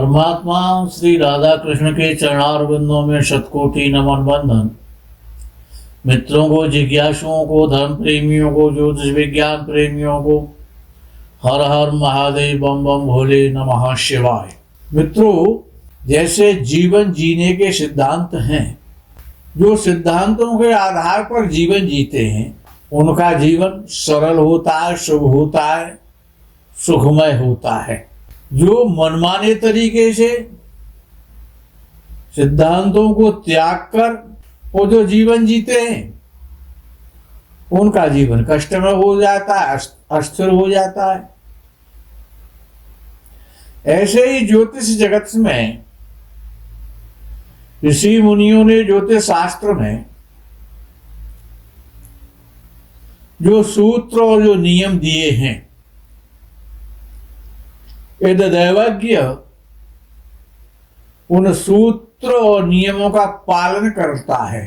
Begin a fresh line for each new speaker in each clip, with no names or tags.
परमात्मा श्री राधा कृष्ण के चरणारविंदों में शतकोटि नमन बंधन। मित्रों को, जिज्ञासुओं को, धर्म प्रेमियों को, ज्योतिष विज्ञान प्रेमियों को हर हर महादेव, बम बम भोले, नमः शिवाय। मित्रों, जैसे जीवन जीने के सिद्धांत हैं, जो सिद्धांतों के आधार पर जीवन जीते हैं, उनका जीवन सरल होता है, शुभ होता है, सुखमय होता है। जो मनमाने तरीके से सिद्धांतों को त्याग कर वो जो जीवन जीते हैं, उनका जीवन कष्टमय हो जाता है, अस्थिर हो जाता है। ऐसे ही ज्योतिष जगत में ऋषि मुनियों ने ज्योतिष शास्त्र में जो सूत्र और जो नियम दिए हैं, यदि दैवज्ञ उन सूत्र और नियमों का पालन करता है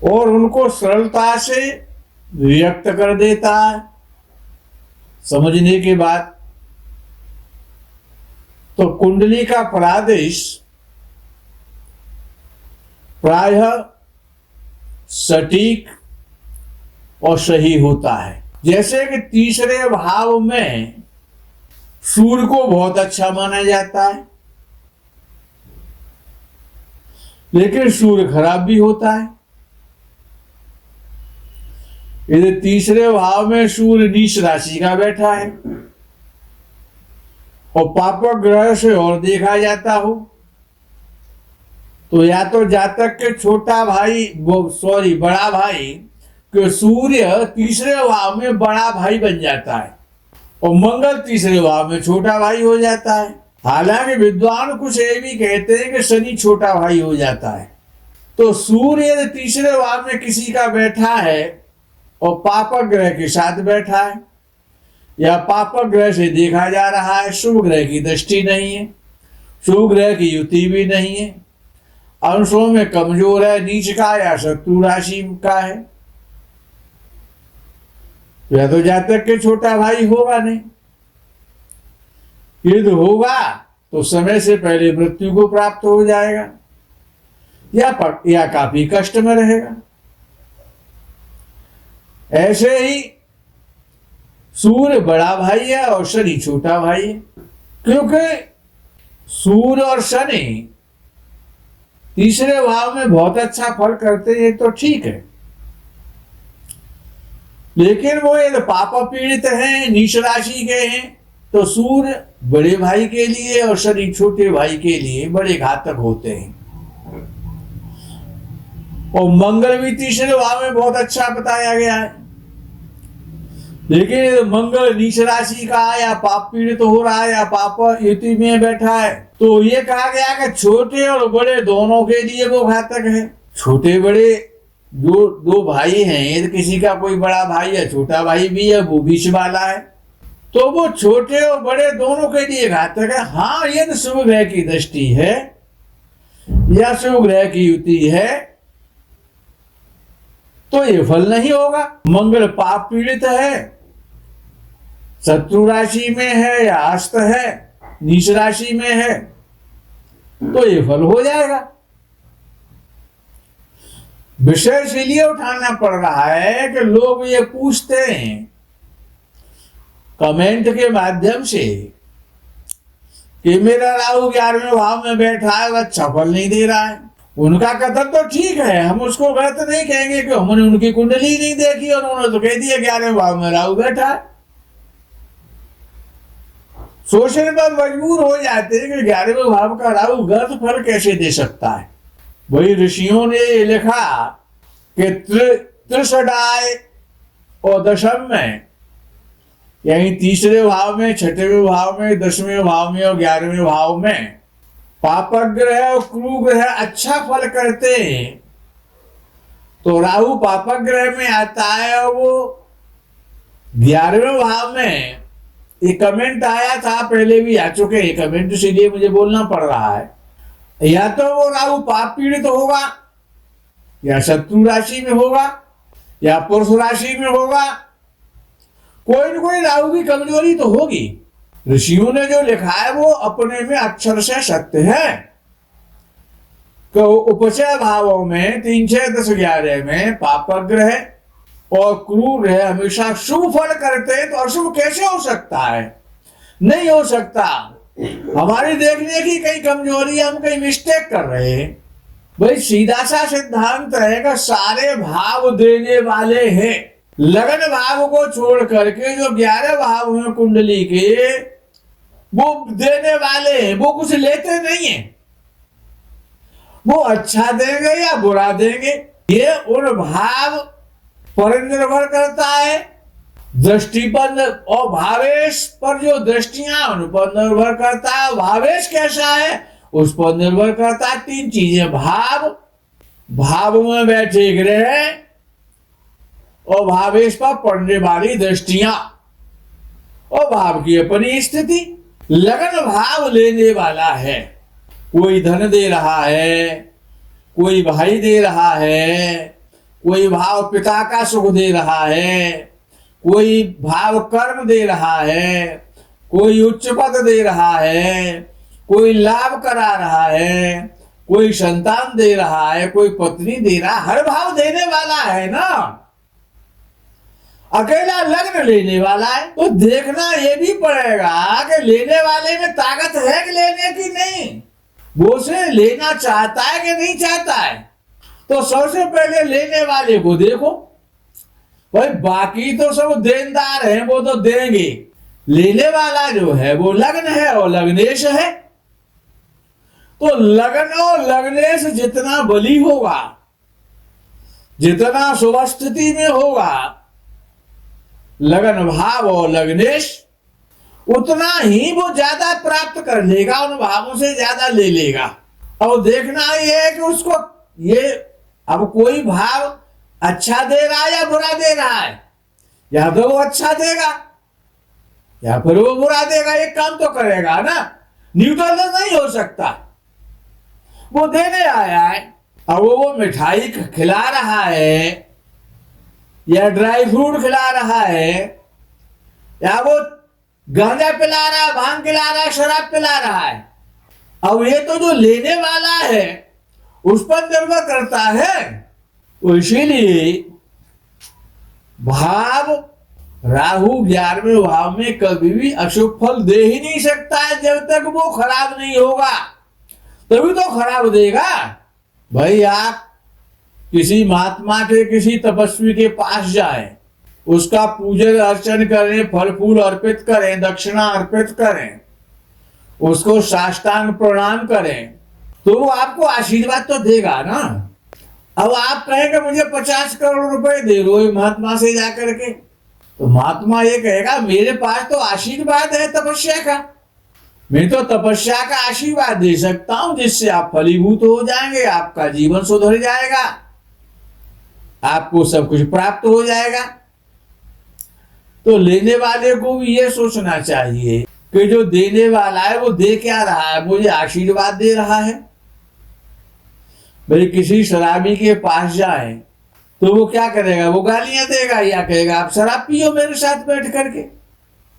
और उनको सरलता से व्यक्त कर देता है समझने के बाद, तो कुंडली का प्रादेश प्रायः सटीक और सही होता है। जैसे कि तीसरे भाव में सूर्य को बहुत अच्छा माना जाता है, लेकिन सूर्य खराब भी होता है। यदि तीसरे भाव में सूर्य नीच राशि का बैठा है और पापक ग्रह से और देखा जाता हो, तो या तो जातक के छोटा भाई बड़ा भाई कि सूर्य तीसरे भाव में बड़ा भाई बन जाता है और मंगल तीसरे भाव में छोटा भाई हो जाता है। हालांकि विद्वान कुछ ये भी कहते हैं कि शनि छोटा भाई हो जाता है। तो सूर्य तीसरे भाव में किसी का बैठा है और पापक ग्रह के साथ बैठा है, या पापक ग्रह से देखा जा रहा है, शुभ ग्रह की दृष्टि नहीं है, शुभ ग्रह की युति भी नहीं है, अंशों में कमजोर है, नीच का या शत्रु राशि का है, या तो जातक के छोटा भाई होगा नहीं। यदि होगा तो समय से पहले मृत्यु को प्राप्त हो जाएगा या काफी कष्ट में रहेगा। ऐसे ही सूर्य बड़ा भाई है और शनि छोटा भाई है, क्योंकि सूर्य और शनि तीसरे भाव में बहुत अच्छा फल करते हैं तो ठीक है, लेकिन वो यदि पाप पीड़ित हैं, नीच राशि के हैं, तो सूर्य बड़े भाई के लिए और शनि छोटे भाई के लिए बड़े घातक होते हैं। और मंगल भी तीसरे भाव में बहुत अच्छा बताया गया है, लेकिन यदि मंगल नीच राशि का है या पाप पीड़ित हो रहा है या पाप युति में बैठा है, तो ये कहा गया कि छोटे और बड़े दोनों के लिए वो घातक है। छोटे बड़े जो दो भाई हैं, यदि किसी का कोई बड़ा भाई है, छोटा भाई भी है, वो बीच वाला है, तो वो छोटे और बड़े दोनों के लिए घातक है। हाँ, यदि शुभ ग्रह की दृष्टि है या शुभ ग्रह की युति है तो ये फल नहीं होगा। मंगल पाप पीड़ित है, शत्रु राशि में है या अस्त है, नीच राशि में है, तो ये फल हो जाएगा। विषय इसलिए उठाना पड़ रहा है कि लोग ये पूछते हैं कमेंट के माध्यम से कि मेरा राहु 11वें भाव में बैठा है, वह अच्छा फल नहीं दे रहा है। उनका कथन तो ठीक है, हम उसको गलत नहीं कहेंगे कि हमने उनकी कुंडली नहीं देखी और उन्होंने तो कह दिया 11वें भाव में राहु बैठा है। सोचने पर मजबूर हो जाते हैं कि 11वें भाव का राहु गलत फल कैसे दे सकता है। वही ऋषियों ने लिखा कि त्रिषडाय और दशम में, यानी तीसरे भाव में, छठवें भाव में, 10वें भाव में और 11वें भाव में पापक ग्रह और क्रू ग्रह अच्छा फल करते हैं, तो राहु पापक ग्रह में आता है और वो 11वें भाव में। ये कमेंट आया था, पहले भी आ चुके हैं कमेंट, इसलिए मुझे बोलना पड़ रहा है। या तो वो राहु पाप पीड़ित होगा, या शत्रु राशि में होगा, या पुरुष राशि में होगा, कोई न कोई राहु की कमजोरी तो होगी। ऋषियों ने जो लिखा है वो अपने में अक्षर से सत्य है। तो उपचय भावों में 3, 6, 10, 11 में पापग्रह और क्रूर है हमेशा शुभ फल करते हैं, तो अशुभ कैसे हो सकता है? नहीं हो सकता। हमारी देखने की कई कमजोरी, हम कई मिस्टेक कर रहे हैं। भाई सीधा सा सिद्धांत रहेगा, सारे भाव देने वाले हैं। लगन भाव को छोड़ करके जो 11 भाव हैं कुंडली के, वो देने वाले हैं, वो कुछ लेते नहीं है। वो अच्छा देंगे या बुरा देंगे, ये उन भाव पर निर्भर करता है। दृष्टि पर और भावेश पर, जो दृष्टियां उन पर निर्भर करता है। भावेश कैसा है उस पर निर्भर करता है। 3 चीजें, भाव में बैठे ग्रह और भावेश पर पड़ने वाली दृष्टियां और भाव की अपनी स्थिति। लगन भाव लेने वाला है, कोई धन दे रहा है, कोई भाई दे रहा है, कोई भाव पिता का सुख दे रहा है, कोई भाव कर्म दे रहा है, कोई उच्च पद दे रहा है, कोई लाभ करा रहा है, कोई संतान दे रहा है, कोई पत्नी दे रहा है। हर भाव देने वाला है ना। अकेला लग्न लेने वाला है, तो देखना ये भी पड़ेगा कि लेने वाले में ताकत है कि लेने की नहीं, वो से लेना चाहता है कि नहीं चाहता है। तो सबसे पहले लेने वाले को देखो। भाई बाकी तो सब देनदार हैं, वो तो देंगे। लेने वाला जो है वो लग्न है और लग्नेश है। तो लगन और लग्नेश जितना बली होगा, जितना शुभ स्थिति में होगा लगन भाव और लग्नेश, उतना ही वो ज्यादा प्राप्त कर लेगा, उन भावों से ज्यादा ले लेगा। और देखना ये है कि उसको ये अब कोई भाव अच्छा दे रहा है या बुरा दे रहा है। या तो वो अच्छा देगा या फिर वो बुरा देगा, एक काम तो करेगा ना। न्यूट्रल तो नहीं हो सकता। वो देने आया है, अब वो मिठाई खिला रहा है या ड्राई फ्रूट खिला रहा है, या वो गांजा पिला रहा है, भांग पिला रहा है, शराब पिला रहा है। अब ये तो जो लेने वाला है उस पर निर्भर करता है। तो इसीलिए भाव राहु 11वें भाव में कभी भी अशुभ फल दे ही नहीं सकता है जब तक वो खराब नहीं होगा, तभी तो खराब देगा। भाई आप किसी महात्मा के, किसी तपस्वी के पास जाएं, उसका पूजन अर्चन करें, फल फूल अर्पित करें, दक्षिणा अर्पित करें, उसको साष्टांग प्रणाम करें, तो वो आपको आशीर्वाद तो देगा ना। अब आप कहेंगे मुझे 50 करोड़ रुपए दे दो महात्मा से जाकर के, तो महात्मा ये कहेगा मेरे पास तो आशीर्वाद है तपस्या का, मैं तो तपस्या का आशीर्वाद दे सकता हूं जिससे आप फलीभूत हो जाएंगे, आपका जीवन सुधर जाएगा, आपको सब कुछ प्राप्त हो जाएगा। तो लेने वाले को भी ये सोचना चाहिए कि जो देने वाला है वो दे क्या रहा है, मुझे आशीर्वाद दे रहा है। भाई किसी शराबी के पास जाए तो वो क्या करेगा, वो गालियां देगा या कहेगा आप शराब पियो मेरे साथ बैठ करके,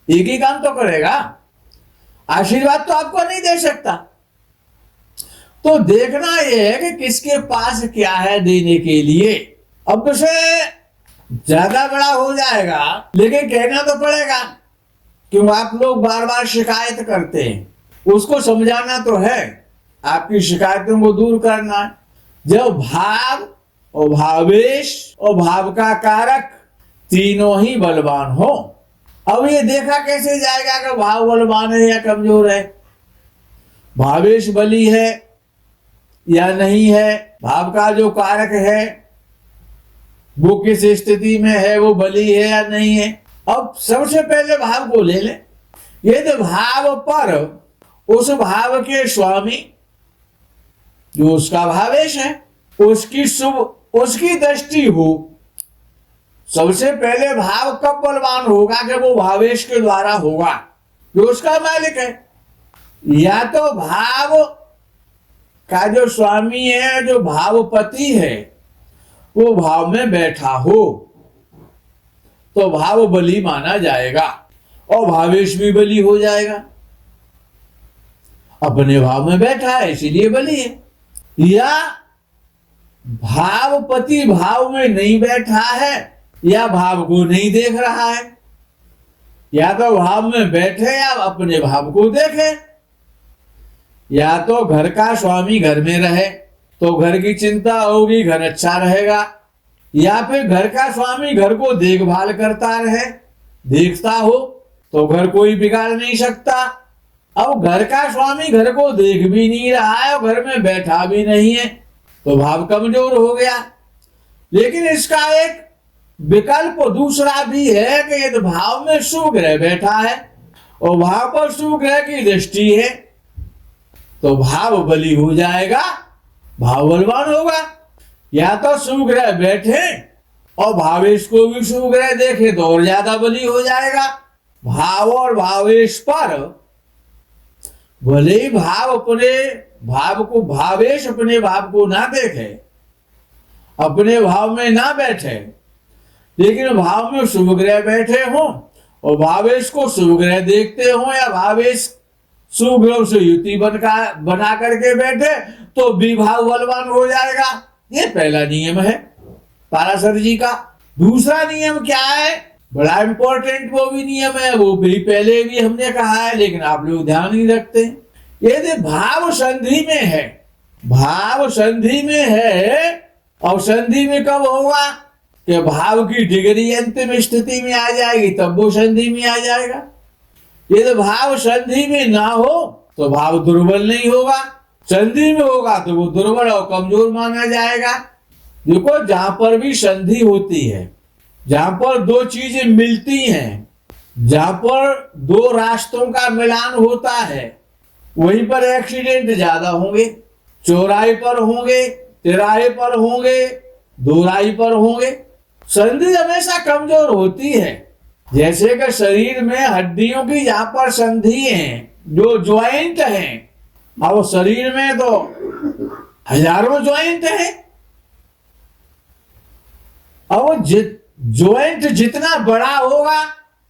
एक ही काम तो करेगा, आशीर्वाद तो आपको नहीं दे सकता। तो देखना यह है कि किसके पास क्या है देने के लिए। अब से ज्यादा बड़ा हो जाएगा, लेकिन कहना तो पड़ेगा क्यों आप लोग बार बार शिकायत करते हैं, उसको समझाना तो है, आपकी शिकायतों को दूर करना है। जब भाव और भावेश और भाव का कारक तीनों ही बलवान हो, अब ये देखा कैसे जाएगा कि भाव बलवान है या कमजोर है, भावेश बली है या नहीं है, भाव का जो कारक है वो किस स्थिति में है, वो बली है या नहीं है। अब सबसे पहले भाव को ले लें। यदि भाव पर उस भाव के स्वामी जो उसका भावेश है उसकी दृष्टि हो, सबसे पहले भाव कब बलवान होगा कि वो भावेश के द्वारा होगा जो उसका मालिक है। या तो भाव का जो स्वामी है, जो भावपति है, वो भाव में बैठा हो तो भाव बली माना जाएगा। और भावेश भी बली हो जाएगा। अपने भाव में बैठा है इसीलिए बली है, या भावपति भाव में नहीं बैठा है, या भाव को नहीं देख रहा है। या तो भाव में बैठे या अपने भाव को देखे। या तो घर का स्वामी घर में रहे तो घर की चिंता होगी, घर अच्छा रहेगा, या फिर घर का स्वामी घर को देखभाल करता रहे, देखता हो तो घर कोई बिगाड़ नहीं सकता। अब घर का स्वामी घर को देख भी नहीं रहा है और घर में बैठा भी नहीं है तो भाव कमजोर हो गया। लेकिन इसका एक विकल्प दूसरा भी है कि यदि भाव में शुभ-ग्रह बैठा है और भाव पर शुभ-ग्रह की दृष्टि है तो भाव बली हो जाएगा, भाव बलवान होगा। या तो शुभ-ग्रह बैठे और भावेश को भी शुभ-ग्रह देखे तो और ज्यादा बली हो जाएगा। भाव और भावेश पर भले ही भाव अपने भाव को, भावेश अपने भाव को ना देखे, अपने भाव में ना बैठे, लेकिन भाव में शुभ ग्रह बैठे हों और भावेश को शुभ ग्रह देखते हों, या भावेश शुभ ग्रह से युति बना करके बैठे तो विभाव बलवान हो जाएगा। ये पहला नियम है पाराशर जी का। दूसरा नियम क्या है, बड़ा इंपॉर्टेंट वो भी नियम है, वो भी पहले भी हमने कहा है लेकिन आप लोग ध्यान नहीं रखते। यदि भाव संधि में है, भाव संधि में है, और संधि में कब होगा कि भाव की डिग्री अंतिम स्थिति में आ जाएगी तब वो संधि में आ जाएगा। यदि भाव संधि में ना हो तो भाव दुर्बल नहीं होगा, संधि में होगा तो वो दुर्बल और कमजोर माना जाएगा। देखो, जहां पर भी संधि होती है, जहां पर दो चीजें मिलती हैं, जहां पर दो रास्तों का मिलान होता है, वहीं पर एक्सीडेंट ज्यादा होंगे। चौराहे पर होंगे, तिराहे पर होंगे, दोराही पर होंगे। संधि हमेशा कमजोर होती है। जैसे कि शरीर में हड्डियों की जहां पर संधि है, जो ज्वाइंट है, अब शरीर में तो हजारों ज्वाइंट है। अब ज्वाइंट जितना बड़ा होगा,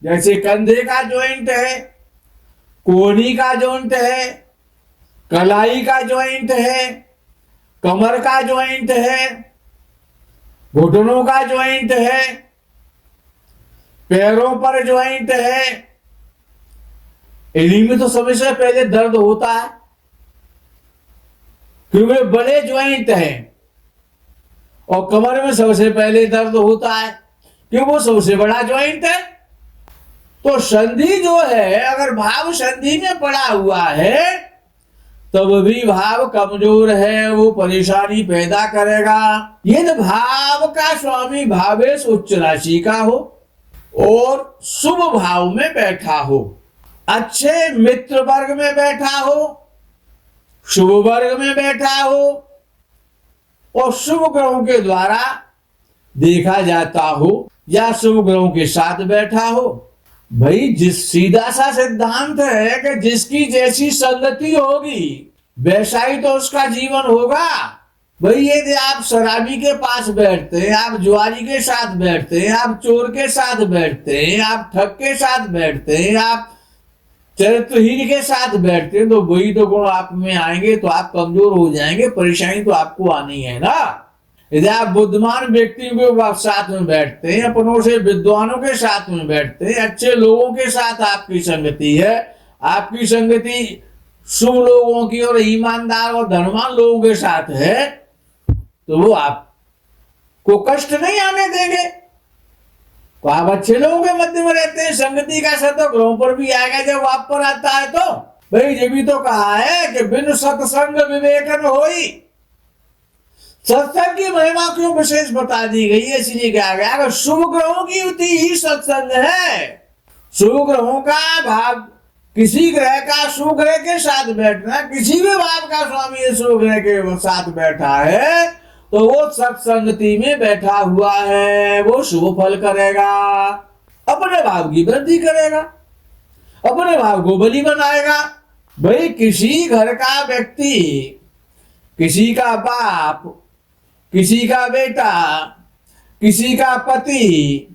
जैसे कंधे का ज्वाइंट है, कोहनी का ज्वाइंट है, कलाई का ज्वाइंट है, कमर का ज्वाइंट है, घुटनों का ज्वाइंट है, पैरों पर ज्वाइंट है, इन्हीं में तो समय से पहले दर्द होता है क्योंकि बड़े ज्वाइंट हैं। और कमर में सबसे पहले दर्द होता है क्योंकि वो सबसे बड़ा ज्वाइंट है। तो संधि जो है, अगर भाव संधि में पड़ा हुआ है तब भी भाव कमजोर है, वो परेशानी पैदा करेगा। यदि भाव का स्वामी भावेश उच्च राशि का हो और शुभ भाव में बैठा हो, अच्छे मित्र वर्ग में बैठा हो, शुभ वर्ग में बैठा हो और शुभ ग्रहों के द्वारा देखा जाता हो, या शुभ ग्रहों के साथ बैठा हो, भाई जिस सीधा सा सिद्धांत है कि जिसकी जैसी संगति होगी वैसा ही तो उसका जीवन होगा। भाई यदि आप शराबी के पास बैठते हैं, आप जुआरी के साथ बैठते हैं, आप चोर के साथ बैठते हैं, आप ठग के साथ बैठते हैं, आप चरित्रहीन के साथ बैठते हैं, तो वही तो गुण आप में आएंगे, तो आप कमजोर हो जाएंगे, परेशानी तो आपको आनी है ना। यदि आप बुद्धिमान व्यक्तियों के साथ में बैठते हैं, अपनों से विद्वानों के साथ में बैठते हैं, अच्छे लोगों के साथ आपकी संगति है, आपकी संगति शुभ लोगों की और ईमानदार और धनवान लोगों के साथ है, तो वो आपको कष्ट नहीं आने देंगे। तो आप अच्छे लोगों के मध्य में रहते हैं, संगति का असर तो ग्रहों पर भी आएगा जब आप पर आता है। तो भाई ये भी तो कहा है कि बिन सत्संग विवेकन होई। सत्संग की महिमा क्यों विशेष बता दी गई है, इसलिए कहा गया अगर शुभ ग्रहों की युति ही सत्संग है। शुभ ग्रहों का भाव, किसी ग्रह का शुभ ग्रह के साथ बैठना, किसी भी भाव का स्वामी शुभ ग्रह के साथ बैठा है तो वो सत्संगति में बैठा हुआ है, वो शुभ फल करेगा, अपने भाव की वृद्धि करेगा, अपने भाव को बली बनाएगा। भाई किसी घर का व्यक्ति, किसी का बाप, किसी का बेटा, किसी का पति,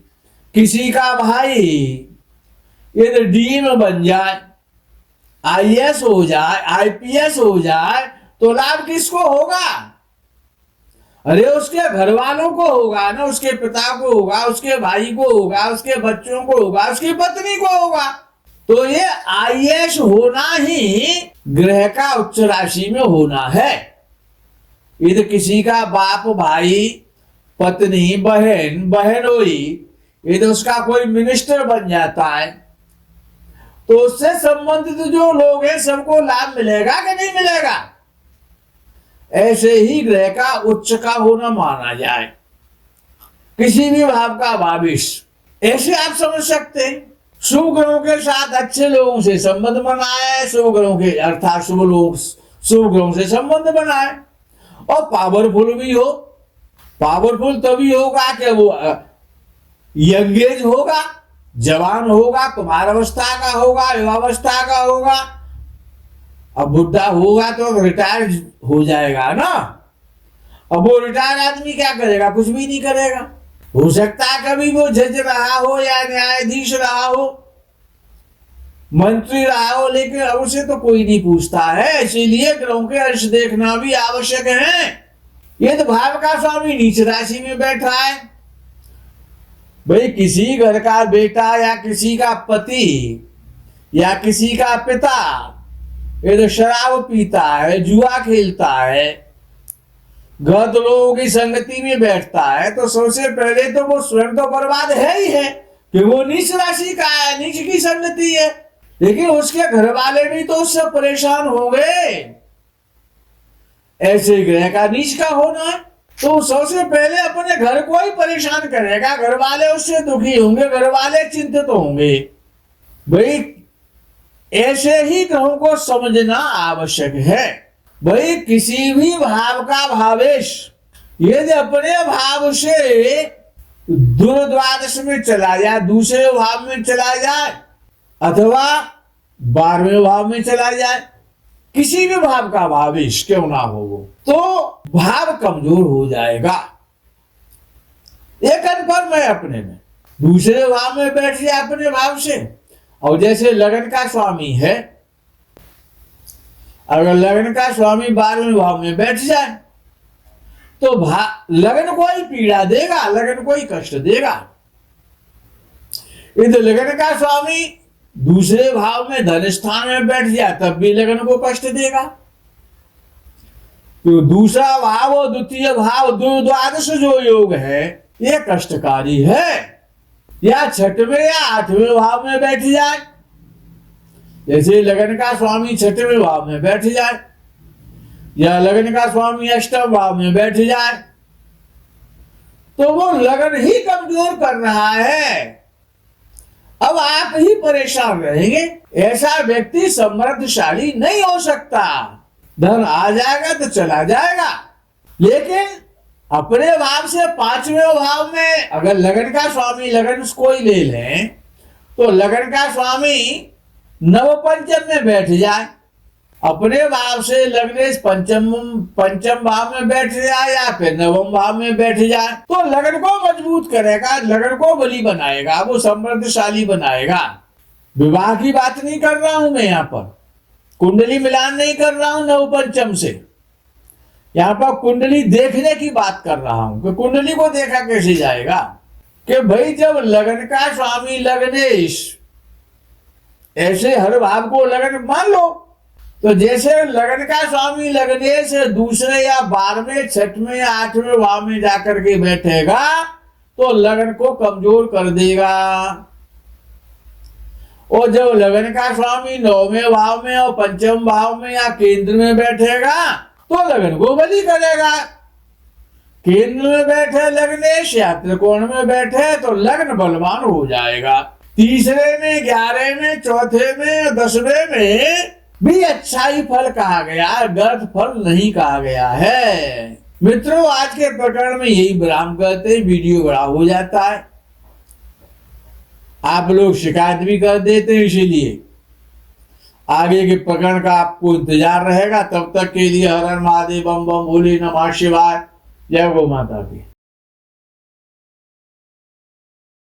किसी का भाई, यदि डी में बन जाए, आईएएस हो जाए, आईपीएस हो जाए, तो लाभ किसको होगा? अरे उसके घर वालों को होगा ना, उसके पिता को होगा, उसके भाई को होगा, उसके बच्चों को होगा, उसकी पत्नी को होगा। तो ये आईएएस होना ही ग्रह का उच्च राशि में होना है। यदि किसी का बाप, भाई, पत्नी, बहन, बहनोई, यदि उसका कोई मिनिस्टर बन जाता है, तो उससे संबंधित जो लोग हैं सबको लाभ मिलेगा कि नहीं मिलेगा? ऐसे ही ग्रह का उच्च का होना माना जाए, किसी भी भाव का भविष्य। ऐसे आप समझ सकते हैं। शुभ ग्रहों के साथ अच्छे लोगों से संबंध बनाए, शुभ ग्रहों के अर्थात शुभ लोग, शुभ ग्रहों से संबंध बनाए, और पावरफुल भी हो। पावरफुल तभी होगा कि वो यंग एज होगा, जवान होगा, कुमारावस्था का होगा, युवावस्था का होगा। अब बुढ़ा होगा तो रिटायर हो जाएगा ना। अब वो रिटायर आदमी क्या करेगा? कुछ भी नहीं करेगा। हो सकता है कभी वो जज रहा हो या न्यायाधीश रहा हो, मंत्री रहा हो, लेकिन अब उसे तो कोई नहीं पूछता है। इसीलिए ग्रहों के अंश देखना भी आवश्यक है। ये तो भाव का स्वामी नीच राशि में बैठा है। भाई किसी घर का बेटा या किसी का पति या किसी का पिता ये तो शराब पीता है, जुआ खेलता है, गलत लोगों की संगति में बैठता है, तो सबसे पहले तो वो स्वयं तो बर्बाद है ही है कि वो नीच राशि का है, नीच की संगति है। लेकिन उसके घर वाले भी तो उससे परेशान हो गए। ऐसे ग्रह का नीच का होना है तो सबसे पहले अपने घर को ही परेशान करेगा। घर वाले उससे दुखी होंगे, घर वाले चिंतित होंगे। भाई ऐसे ही ग्रहों को समझना आवश्यक है। भाई किसी भी भाव का भावेश यदि अपने भाव से दूरद्वादश में चला जाए, दूसरे भाव में चला जाए, अथवा 12वें भाव में चला जाए, किसी भी भाव का भावेश क्यों ना हो वो, तो भाव कमजोर हो जाएगा। एक कन्फर्म है अपने में। दूसरे भाव में बैठ जाए अपने भाव से, और जैसे लगन का स्वामी है, अगर लगन का स्वामी 12वें भाव में बैठ जाए तो लगन को ही पीड़ा देगा, लगन को ही कष्ट देगा। यदि लगन का स्वामी दूसरे भाव में धन स्थान में बैठ जाए तब भी लगन को कष्ट देगा। तो दूसरा भाव और द्वितीय भाव द्वादश जो योग है ये कष्टकारी है। या 6वें या 8वें भाव में बैठ जाए, जैसे लगन का स्वामी 6वें भाव में बैठ जाए, या लगन का स्वामी 8वें भाव में बैठ जाए, तो वो लगन ही कमजोर कर रहा है। अब आप ही परेशान रहेंगे। ऐसा व्यक्ति समृद्धशाली नहीं हो सकता। धन आ जाएगा तो चला जाएगा, लेकिन अपने भाव से 5वें भाव में अगर लगन का स्वामी, लगन उसको ही ले लें, तो लगन का स्वामी नव पंचम में बैठ जाए, अपने भाव से लगने पंचम भाव में बैठ जाए या फिर नवम भाव में बैठ जाए, तो लगन को मजबूत करेगा, लगन को बली बनाएगा, वो समृद्धशाली बनाएगा। विवाह की बात नहीं कर रहा हूं मैं यहाँ पर, कुंडली मिलान नहीं कर रहा हूं नव पंचम से, यहाँ पर कुंडली देखने की बात कर रहा हूं कि कुंडली को देखा कैसे जाएगा। कि भाई जब लगन का स्वामी लगनेश, ऐसे हर भाव को लगन मान लो, तो जैसे लगन का स्वामी लगनेश दूसरे या 12वें, 6वें या 8वें भाव में जाकर के बैठेगा तो लगन को कमजोर कर देगा। और जब लगन का स्वामी 9वें भाव में और पंचम भाव में या केंद्र में बैठेगा तो लगन को बली करेगा। केंद्र में बैठे लगनेश या त्रिकोण में बैठे तो लगन बलवान हो जाएगा। तीसरे में, 11वें में, चौथे में, 10वें में भी अच्छा ही फल कहा गया, गलत फल नहीं कहा गया है। मित्रों आज के प्रकरण में यही विराम करते, वीडियो बड़ा हो जाता है, आप लोग शिकायत भी कर देते हैं, इसीलिए आगे के प्रकरण का आपको इंतजार रहेगा। तब तक के लिए हर हर महादेव, बम बम भोले, नमः शिवाय, जय गौ माता की।